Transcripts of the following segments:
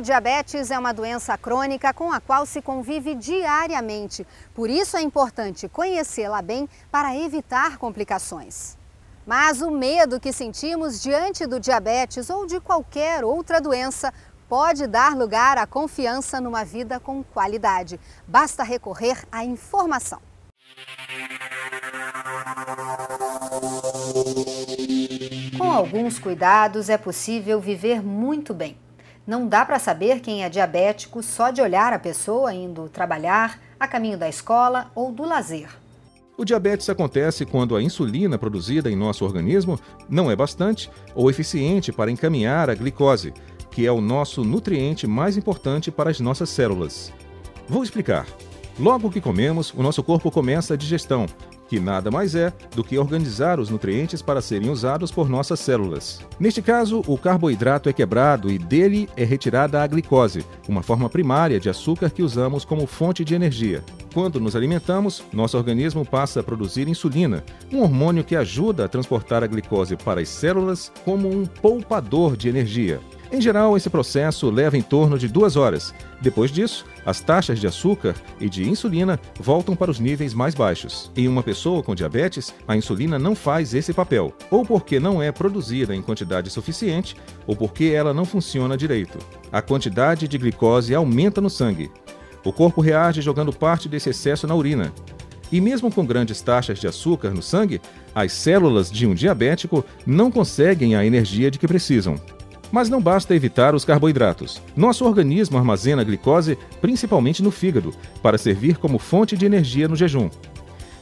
diabetes é uma doença crônica com a qual se convive diariamente. Por isso é importante conhecê-la bem para evitar complicações. Mas o medo que sentimos diante do diabetes ou de qualquer outra doença pode dar lugar à confiança numa vida com qualidade. Basta recorrer à informação. Com alguns cuidados é possível viver muito bem. Não dá para saber quem é diabético só de olhar a pessoa indo trabalhar, a caminho da escola ou do lazer. O diabetes acontece quando a insulina produzida em nosso organismo não é bastante ou eficiente para encaminhar a glicose, que é o nosso nutriente mais importante para as nossas células. Vou explicar. Logo que comemos, o nosso corpo começa a digestão, que nada mais é do que organizar os nutrientes para serem usados por nossas células. Neste caso, o carboidrato é quebrado e dele é retirada a glicose, uma forma primária de açúcar que usamos como fonte de energia. Quando nos alimentamos, nosso organismo passa a produzir insulina, um hormônio que ajuda a transportar a glicose para as células como um poupador de energia. Em geral, esse processo leva em torno de 2 horas. Depois disso, as taxas de açúcar e de insulina voltam para os níveis mais baixos. Em uma pessoa com diabetes, a insulina não faz esse papel, ou porque não é produzida em quantidade suficiente, ou porque ela não funciona direito. A quantidade de glicose aumenta no sangue. O corpo reage jogando parte desse excesso na urina. E mesmo com grandes taxas de açúcar no sangue, as células de um diabético não conseguem a energia de que precisam. Mas não basta evitar os carboidratos. Nosso organismo armazena a glicose principalmente no fígado, para servir como fonte de energia no jejum.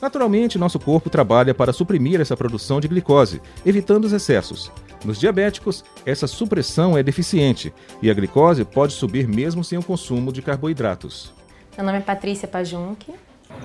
Naturalmente, nosso corpo trabalha para suprimir essa produção de glicose, evitando os excessos. Nos diabéticos, essa supressão é deficiente e a glicose pode subir mesmo sem o consumo de carboidratos. Meu nome é Patrícia Pajunque.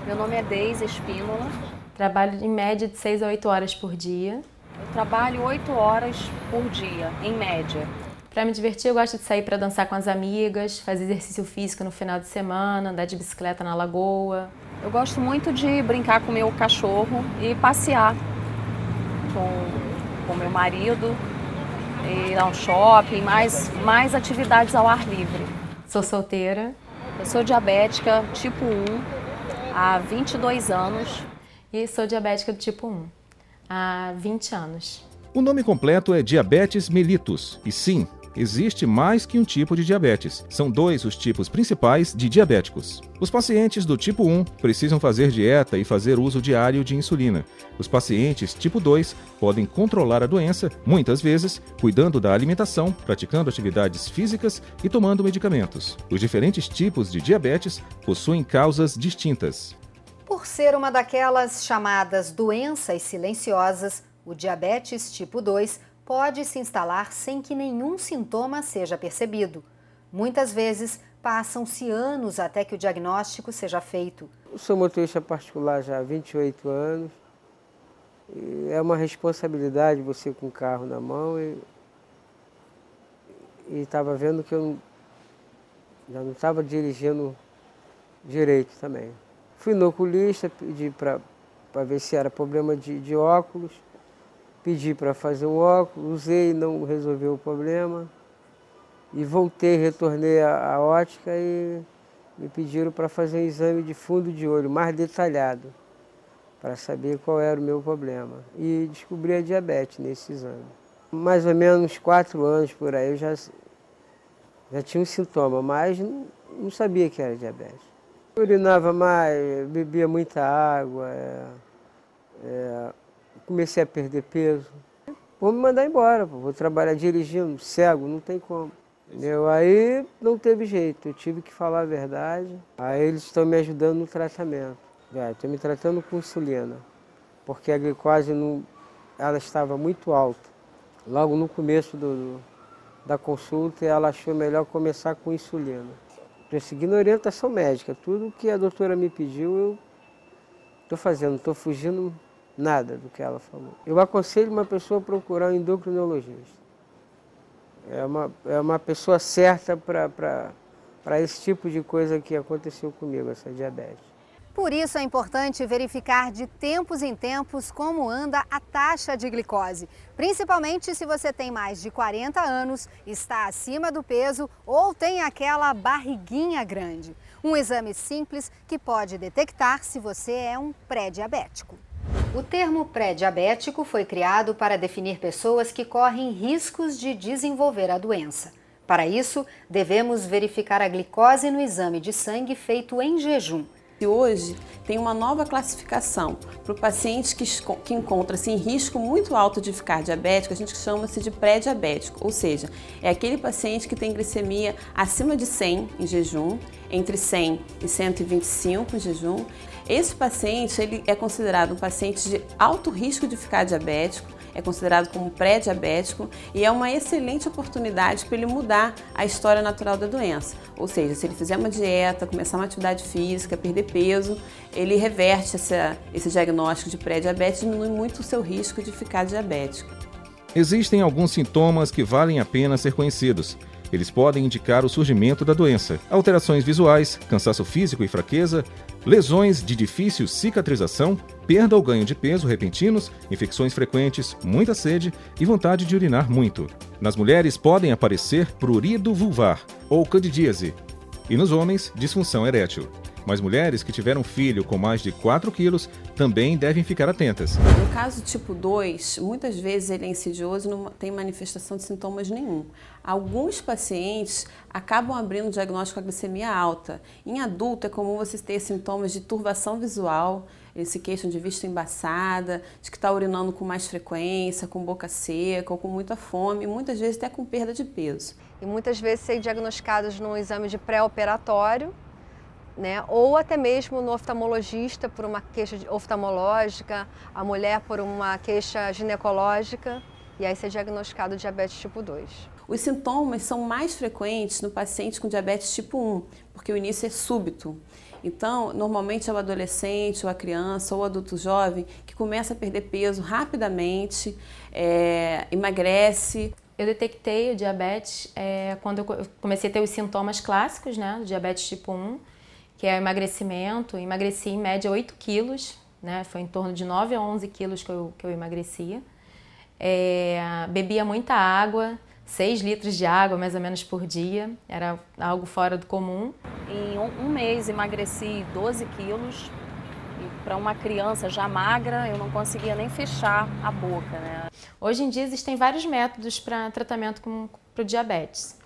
Meu nome é Deise Espínola. Trabalho em média de 6 a 8 horas por dia. Eu trabalho 8 horas por dia, em média. Para me divertir, eu gosto de sair para dançar com as amigas, fazer exercício físico no final de semana, andar de bicicleta na lagoa. Eu gosto muito de brincar com meu cachorro e passear com meu marido, ir ao shopping, mais atividades ao ar livre. Sou solteira. Eu sou diabética tipo 1 há 22 anos. E sou diabética do tipo 1 há 20 anos. O nome completo é diabetes mellitus. E sim, existe mais que um tipo de diabetes. São 2 os tipos principais de diabéticos. Os pacientes do tipo 1 precisam fazer dieta e fazer uso diário de insulina. Os pacientes tipo 2 podem controlar a doença, muitas vezes, cuidando da alimentação, praticando atividades físicas e tomando medicamentos. Os diferentes tipos de diabetes possuem causas distintas. Por ser uma daquelas chamadas doenças silenciosas, o diabetes tipo 2 pode se instalar sem que nenhum sintoma seja percebido. Muitas vezes, passam-se anos até que o diagnóstico seja feito. Eu sou motorista particular já há 28 anos. E é uma responsabilidade você com o carro na mão e estava vendo que eu já não estava dirigindo direito também. Fui no oculista, pedi para ver se era problema de óculos, pedi para fazer um óculos, usei, não resolveu o problema. E voltei, retornei à ótica e me pediram para fazer um exame de fundo de olho mais detalhado, para saber qual era o meu problema. E descobri a diabetes nesse exame. Mais ou menos 4 anos por aí eu já tinha um sintoma, mas não sabia que era diabetes. Eu urinava mais, bebia muita água, comecei a perder peso. Vou me mandar embora, vou trabalhar dirigindo, cego, não tem como. Aí não teve jeito, eu tive que falar a verdade. Aí eles estão me ajudando no tratamento. Estou me tratando com insulina, porque a glicose ela estava muito alta. Logo no começo da consulta, ela achou melhor começar com insulina. Estou seguindo a orientação médica, tudo que a doutora me pediu eu estou fazendo, não estou fugindo nada do que ela falou. Eu aconselho uma pessoa a procurar um endocrinologista. É uma pessoa certa para esse tipo de coisa que aconteceu comigo, essa diabetes. Por isso é importante verificar de tempos em tempos como anda a taxa de glicose, principalmente se você tem mais de 40 anos, está acima do peso ou tem aquela barriguinha grande. Um exame simples que pode detectar se você é um pré-diabético. O termo pré-diabético foi criado para definir pessoas que correm riscos de desenvolver a doença. Para isso, devemos verificar a glicose no exame de sangue feito em jejum. Hoje tem uma nova classificação para o paciente que encontra-se em risco muito alto de ficar diabético, a gente chama-se de pré-diabético, ou seja, é aquele paciente que tem glicemia acima de 100 em jejum, entre 100 e 125 em jejum. Esse paciente ele é considerado um paciente de alto risco de ficar diabético, é considerado como pré-diabético e é uma excelente oportunidade para ele mudar a história natural da doença. Ou seja, se ele fizer uma dieta, começar uma atividade física, perder peso, ele reverte esse diagnóstico de pré-diabetes e diminui muito o seu risco de ficar diabético. Existem alguns sintomas que valem a pena ser conhecidos. Eles podem indicar o surgimento da doença: alterações visuais, cansaço físico e fraqueza, lesões de difícil cicatrização, perda ou ganho de peso repentinos, infecções frequentes, muita sede e vontade de urinar muito. Nas mulheres podem aparecer prurido vulvar ou candidíase e nos homens, disfunção erétil. Mas mulheres que tiveram filho com mais de 4 quilos também devem ficar atentas. No caso tipo 2, muitas vezes ele é insidioso e não tem manifestação de sintomas nenhum. Alguns pacientes acabam abrindo o diagnóstico com a glicemia alta. Em adulto é comum você ter sintomas de turbação visual, eles se queixam de vista embaçada, de que está urinando com mais frequência, com boca seca ou com muita fome, e muitas vezes até com perda de peso. E muitas vezes ser diagnosticados no exame de pré-operatório, né? Ou até mesmo no oftalmologista por uma queixa oftalmológica, a mulher por uma queixa ginecológica, e aí ser diagnosticado diabetes tipo 2. Os sintomas são mais frequentes no paciente com diabetes tipo 1, porque o início é súbito. Então, normalmente é o adolescente, ou a criança, ou o adulto jovem que começa a perder peso rapidamente, emagrece. Eu detectei o diabetes quando eu comecei a ter os sintomas clássicos, né, do diabetes tipo 1, que é o emagrecimento. Emagreci em média 8 quilos, né, foi em torno de 9 a 11 quilos que eu emagrecia. Bebia muita água, 6 litros de água mais ou menos por dia, era algo fora do comum. Em um mês emagreci 12 quilos e para uma criança já magra eu não conseguia nem fechar a boca, né? Hoje em dia existem vários métodos para tratamento para o diabetes.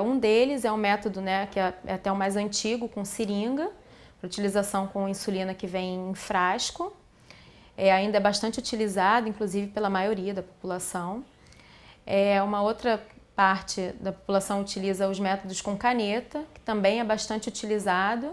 Um deles é um método, né, que é até o mais antigo, com seringa, para utilização com insulina que vem em frasco. Ainda é bastante utilizado, inclusive pela maioria da população. Uma outra parte da população utiliza os métodos com caneta, que também é bastante utilizado,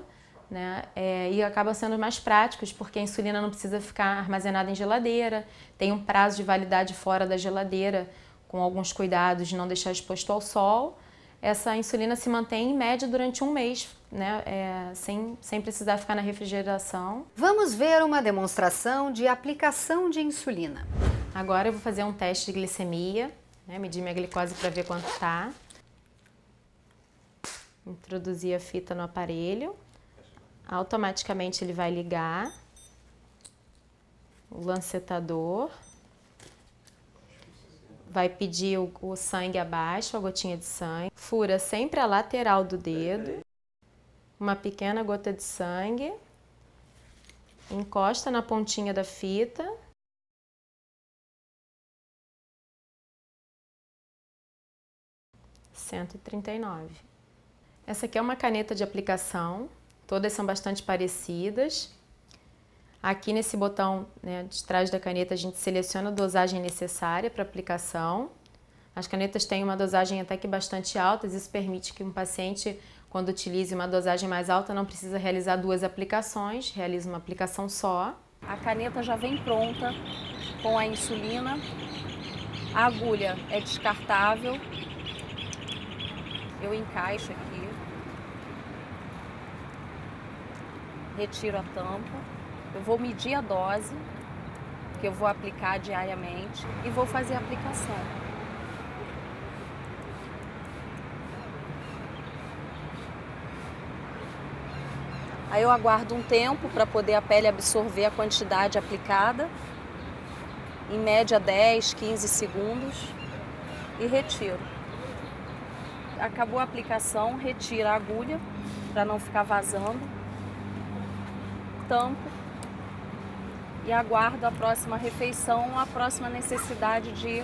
né? E acabam sendo mais práticos, porque a insulina não precisa ficar armazenada em geladeira, tem um prazo de validade fora da geladeira, com alguns cuidados de não deixar exposto ao sol. Essa insulina se mantém em média durante um mês, né? Sem precisar ficar na refrigeração. Vamos ver uma demonstração de aplicação de insulina. Agora eu vou fazer um teste de glicemia, né? Medir minha glicose para ver quanto está. Introduzir a fita no aparelho. Automaticamente ele vai ligar o lancetador. Vai pedir o sangue abaixo, a gotinha de sangue. Fura sempre a lateral do dedo. Uma pequena gota de sangue. Encosta na pontinha da fita. R$139. Essa aqui é uma caneta de aplicação. Todas são bastante parecidas. Aqui nesse botão, né, de trás da caneta a gente seleciona a dosagem necessária para aplicação. As canetas têm uma dosagem até que bastante alta, isso permite que um paciente, quando utilize uma dosagem mais alta, não precisa realizar 2 aplicações, realiza uma aplicação só. A caneta já vem pronta com a insulina, a agulha é descartável, eu encaixo aqui, retiro a tampa. Eu vou medir a dose que eu vou aplicar diariamente e vou fazer a aplicação. Aí eu aguardo um tempo para poder a pele absorver a quantidade aplicada, em média 10, 15 segundos, e retiro. Acabou a aplicação, retira a agulha para não ficar vazando, tampo e aguardo a próxima refeição, a próxima necessidade de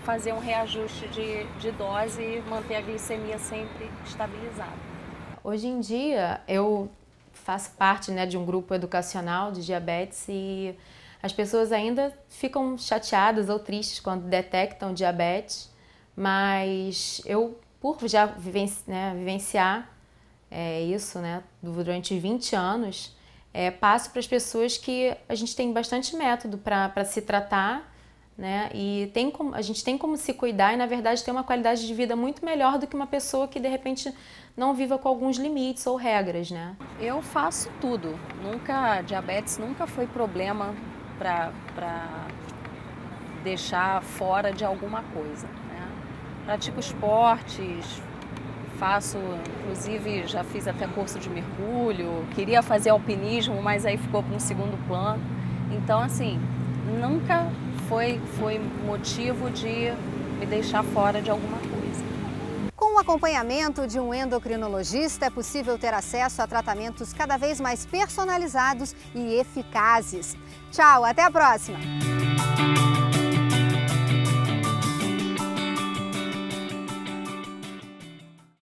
fazer um reajuste de dose e manter a glicemia sempre estabilizada. Hoje em dia eu faço parte, né, de um grupo educacional de diabetes e as pessoas ainda ficam chateadas ou tristes quando detectam diabetes, mas eu, por já vivenciar isso, né, durante 20 anos, passo para as pessoas que a gente tem bastante método para se tratar, né, e a gente tem como se cuidar e, na verdade, ter uma qualidade de vida muito melhor do que uma pessoa que, de repente, não viva com alguns limites ou regras, né? Eu faço tudo. Diabetes nunca foi problema para deixar fora de alguma coisa, né? Pratico esportes, inclusive já fiz até curso de mergulho, queria fazer alpinismo, mas aí ficou para um segundo plano. Então, assim, nunca foi motivo de me deixar fora de alguma coisa. Com o acompanhamento de um endocrinologista, é possível ter acesso a tratamentos cada vez mais personalizados e eficazes. Tchau, até a próxima!